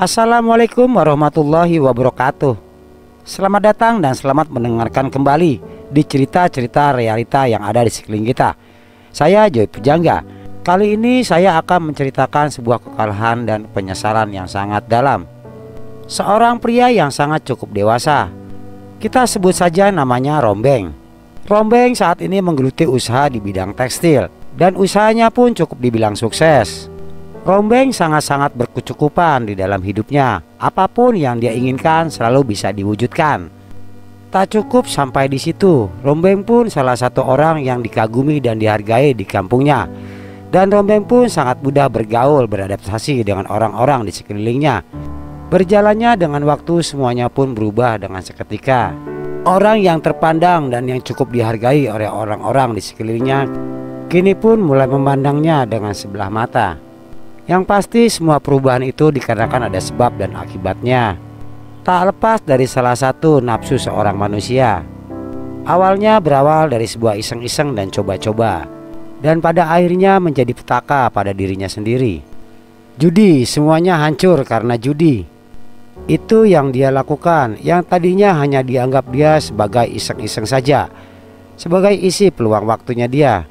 Assalamualaikum warahmatullahi wabarakatuh. Selamat datang dan selamat mendengarkan kembali di cerita-cerita realita yang ada di sekeliling kita. Saya Joy Pujangga. Kali ini saya akan menceritakan sebuah kekalahan dan penyesalan yang sangat dalam. Seorang pria yang sangat cukup dewasa. Kita sebut saja namanya Rombeng. Rombeng saat ini menggeluti usaha di bidang tekstil dan usahanya pun cukup dibilang sukses. Rombeng sangat-sangat berkecukupan di dalam hidupnya. Apapun yang dia inginkan selalu bisa diwujudkan. Tak cukup sampai di situ, Rombeng pun salah satu orang yang dikagumi dan dihargai di kampungnya. Dan Rombeng pun sangat mudah bergaul, beradaptasi dengan orang-orang di sekelilingnya. Berjalannya dengan waktu semuanya pun berubah dengan seketika. Orang yang terpandang dan yang cukup dihargai oleh orang-orang di sekelilingnya kini pun mulai memandangnya dengan sebelah mata. Yang pasti semua perubahan itu dikarenakan ada sebab dan akibatnya. Tak lepas dari salah satu nafsu seorang manusia. Awalnya berawal dari sebuah iseng-iseng dan coba-coba, dan pada akhirnya menjadi petaka pada dirinya sendiri. Judi, semuanya hancur karena judi. Itu yang dia lakukan, yang tadinya hanya dianggap dia sebagai iseng-iseng saja, sebagai isi peluang waktunya dia.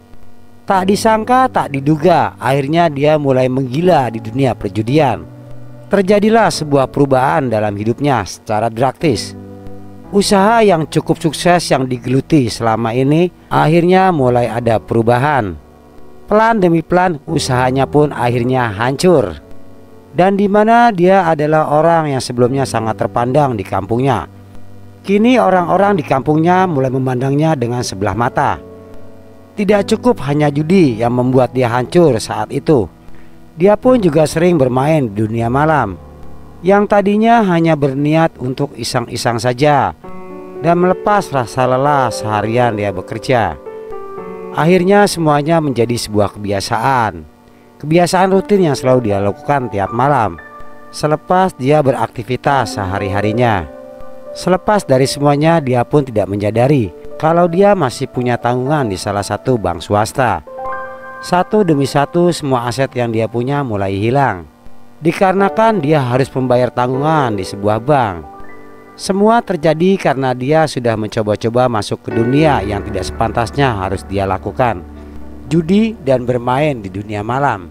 Tak disangka, tak diduga, akhirnya dia mulai menggila di dunia perjudian. Terjadilah sebuah perubahan dalam hidupnya secara drastis. Usaha yang cukup sukses yang digeluti selama ini akhirnya mulai ada perubahan. Pelan demi pelan usahanya pun akhirnya hancur. Dan di mana dia adalah orang yang sebelumnya sangat terpandang di kampungnya. Kini orang-orang di kampungnya mulai memandangnya dengan sebelah mata. Tidak cukup hanya judi yang membuat dia hancur saat itu. Dia pun juga sering bermain di dunia malam, yang tadinya hanya berniat untuk iseng-iseng saja dan melepas rasa lelah seharian dia bekerja. Akhirnya semuanya menjadi sebuah kebiasaan. Kebiasaan rutin yang selalu dia lakukan tiap malam, selepas dia beraktivitas sehari-harinya. Selepas dari semuanya, dia pun tidak menyadari kalau dia masih punya tanggungan di salah satu bank swasta. Satu demi satu semua aset yang dia punya mulai hilang, dikarenakan dia harus membayar tanggungan di sebuah bank. Semua terjadi karena dia sudah mencoba-coba masuk ke dunia yang tidak sepantasnya harus dia lakukan. Judi dan bermain di dunia malam.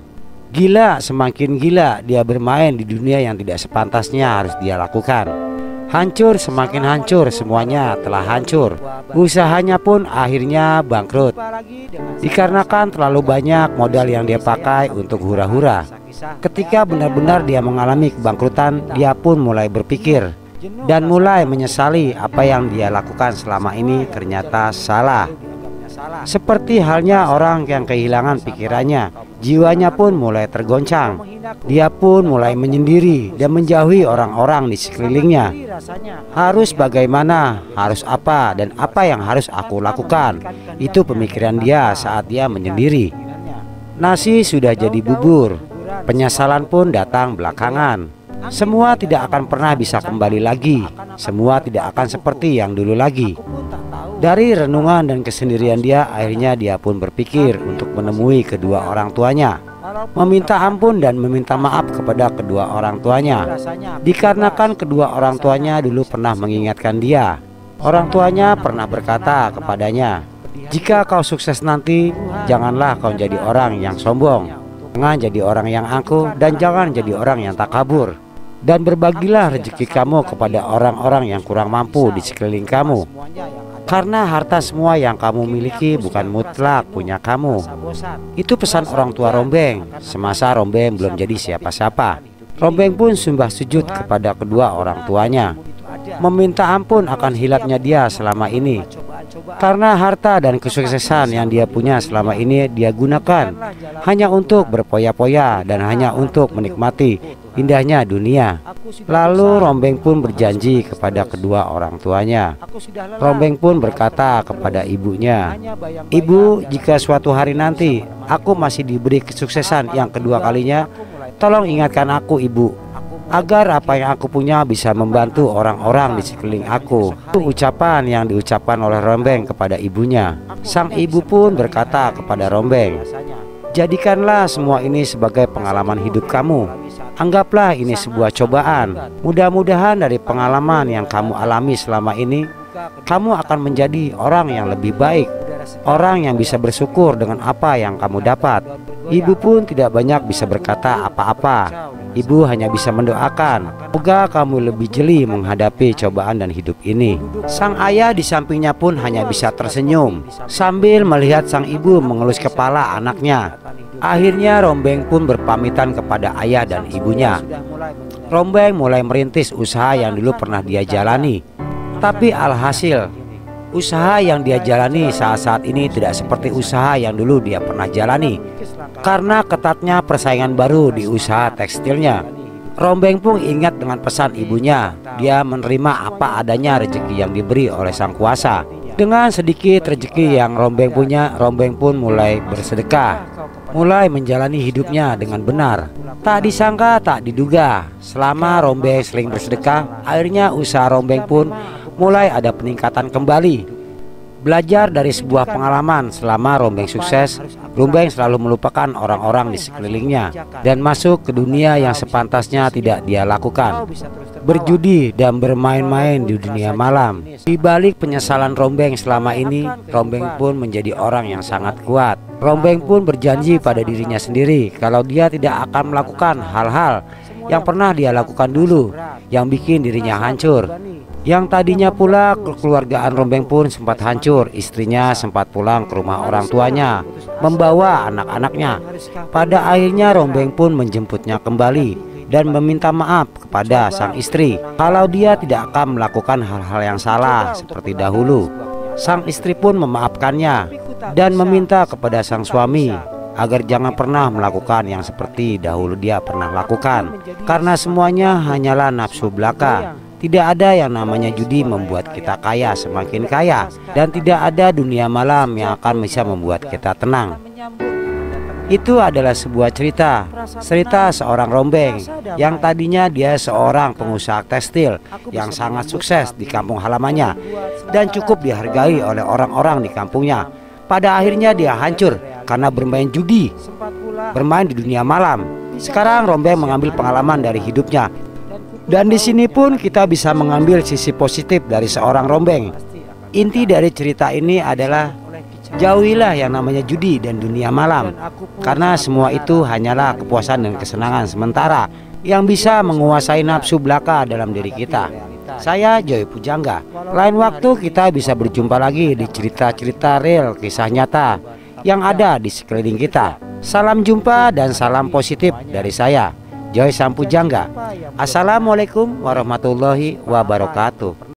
Gila, semakin gila dia bermain di dunia yang tidak sepantasnya harus dia lakukan. Hancur, semakin hancur, semuanya telah hancur. Usahanya pun akhirnya bangkrut, dikarenakan terlalu banyak modal yang dia pakai untuk hura-hura. Ketika benar-benar dia mengalami kebangkrutan, dia pun mulai berpikir dan mulai menyesali apa yang dia lakukan selama ini ternyata salah. Seperti halnya orang yang kehilangan pikirannya, jiwanya pun mulai tergoncang. Dia pun mulai menyendiri dan menjauhi orang-orang di sekelilingnya. Harus bagaimana, harus apa, dan apa yang harus aku lakukan. Itu pemikiran dia saat dia menyendiri. Nasi sudah jadi bubur. Penyesalan pun datang belakangan. Semua tidak akan pernah bisa kembali lagi. Semua tidak akan seperti yang dulu lagi. Dari renungan dan kesendirian dia, akhirnya dia pun berpikir untuk menemui kedua orang tuanya, meminta ampun dan meminta maaf kepada kedua orang tuanya. Dikarenakan kedua orang tuanya dulu pernah mengingatkan dia. Orang tuanya pernah berkata kepadanya, "Jika kau sukses nanti, janganlah kau jadi orang yang sombong. Jangan jadi orang yang angkuh dan jangan jadi orang yang takabur. Dan berbagilah rezeki kamu kepada orang-orang yang kurang mampu di sekeliling kamu. Karena harta semua yang kamu miliki bukan mutlak punya kamu." Itu pesan orang tua Rombeng semasa Rombeng belum jadi siapa-siapa. Rombeng pun sembah sujud kepada kedua orang tuanya, meminta ampun akan hilapnya dia selama ini. Karena harta dan kesuksesan yang dia punya selama ini dia gunakan hanya untuk berpoya-poya dan hanya untuk menikmati indahnya dunia. Lalu Rombeng pun berjanji kepada kedua orang tuanya. Rombeng pun berkata kepada ibunya, "Ibu, jika suatu hari nanti aku masih diberi kesuksesan yang kedua kalinya, tolong ingatkan aku, Ibu, agar apa yang aku punya bisa membantu orang-orang di sekeliling aku." Itu ucapan yang diucapkan oleh Rombeng kepada ibunya. Sang ibu pun berkata kepada Rombeng, "Jadikanlah semua ini sebagai pengalaman hidup kamu. Anggaplah ini sebuah cobaan. Mudah-mudahan dari pengalaman yang kamu alami selama ini, kamu akan menjadi orang yang lebih baik, orang yang bisa bersyukur dengan apa yang kamu dapat. Ibu pun tidak banyak bisa berkata apa-apa. Ibu hanya bisa mendoakan, semoga kamu lebih jeli menghadapi cobaan dan hidup ini. Sang ayah di sampingnya pun hanya bisa tersenyum sambil melihat sang ibu mengelus kepala anaknya. Akhirnya Rombeng pun berpamitan kepada ayah dan ibunya. Rombeng mulai merintis usaha yang dulu pernah dia jalani. Tapi alhasil, usaha yang dia jalani saat ini tidak seperti usaha yang dulu dia pernah jalani. Karena ketatnya persaingan baru di usaha tekstilnya. Rombeng pun ingat dengan pesan ibunya. Dia menerima apa adanya rezeki yang diberi oleh Sang Kuasa. Dengan sedikit rezeki yang Rombeng punya, Rombeng pun mulai bersedekah, mulai menjalani hidupnya dengan benar. Tak disangka, tak diduga, selama Rombeng sering bersedekah, akhirnya usaha Rombeng pun mulai ada peningkatan kembali. Belajar dari sebuah pengalaman, selama Rombeng sukses, Rombeng selalu melupakan orang-orang di sekelilingnya dan masuk ke dunia yang sepantasnya tidak dia lakukan. Berjudi dan bermain-main di dunia malam. Di balik penyesalan Rombeng selama ini, Rombeng pun menjadi orang yang sangat kuat. Rombeng pun berjanji pada dirinya sendiri kalau dia tidak akan melakukan hal-hal yang pernah dia lakukan dulu, yang bikin dirinya hancur. Yang tadinya pula kekeluargaan Rombeng pun sempat hancur. Istrinya sempat pulang ke rumah orang tuanya, membawa anak-anaknya. Pada akhirnya Rombeng pun menjemputnya kembali dan meminta maaf kepada sang istri kalau dia tidak akan melakukan hal-hal yang salah seperti dahulu. Sang istri pun memaafkannya dan meminta kepada sang suami agar jangan pernah melakukan yang seperti dahulu dia pernah lakukan, karena semuanya hanyalah nafsu belaka. Tidak ada yang namanya judi membuat kita kaya semakin kaya, dan tidak ada dunia malam yang akan bisa membuat kita tenang. Itu adalah sebuah cerita seorang Rombeng yang tadinya dia seorang pengusaha tekstil yang sangat sukses di kampung halamannya dan cukup dihargai oleh orang-orang di kampungnya. Pada akhirnya dia hancur karena bermain judi, bermain di dunia malam. Sekarang Rombeng mengambil pengalaman dari hidupnya. Dan di sini pun kita bisa mengambil sisi positif dari seorang Rombeng. Inti dari cerita ini adalah jauhilah yang namanya judi dan dunia malam, karena semua itu hanyalah kepuasan dan kesenangan sementara yang bisa menguasai nafsu belaka dalam diri kita. Saya Joy Pujangga. Lain waktu kita bisa berjumpa lagi di cerita-cerita real kisah nyata yang ada di sekeliling kita. Salam jumpa dan salam positif dari saya, Joy Sampujangga. Assalamualaikum warahmatullahi wabarakatuh.